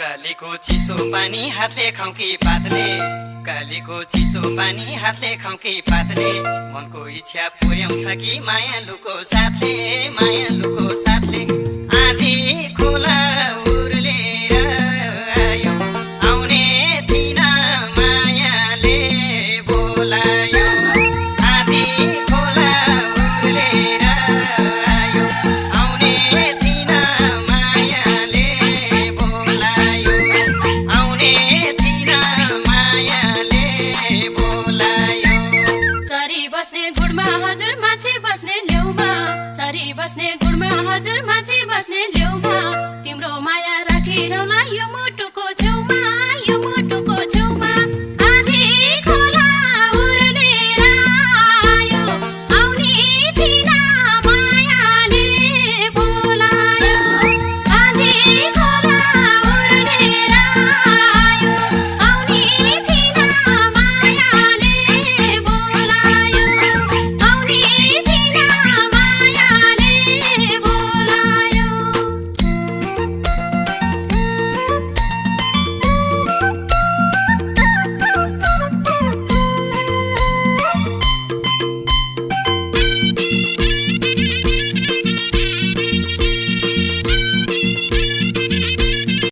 कालीको चिसो पानी हातले खाउकी पातले कालीको चिसो पानी हातले खाउकी पातले मनको इच्छा पुर्याउँछ कि मायालुको साथले आधी खोला उर्लेर आयो आउने दिन मायाले बोलायो आधी खोला उर्लेर आयो आउने दिन मायाले बोलायो आउने दिन मायाले बोलायो चरी बस्ने गुडमा हजुर माछी बस्ने ल्याउमा चरी बस्ने गुडमा हजुर माछी बस्ने ल्याउमा तिम्रो माया राखिरहला यो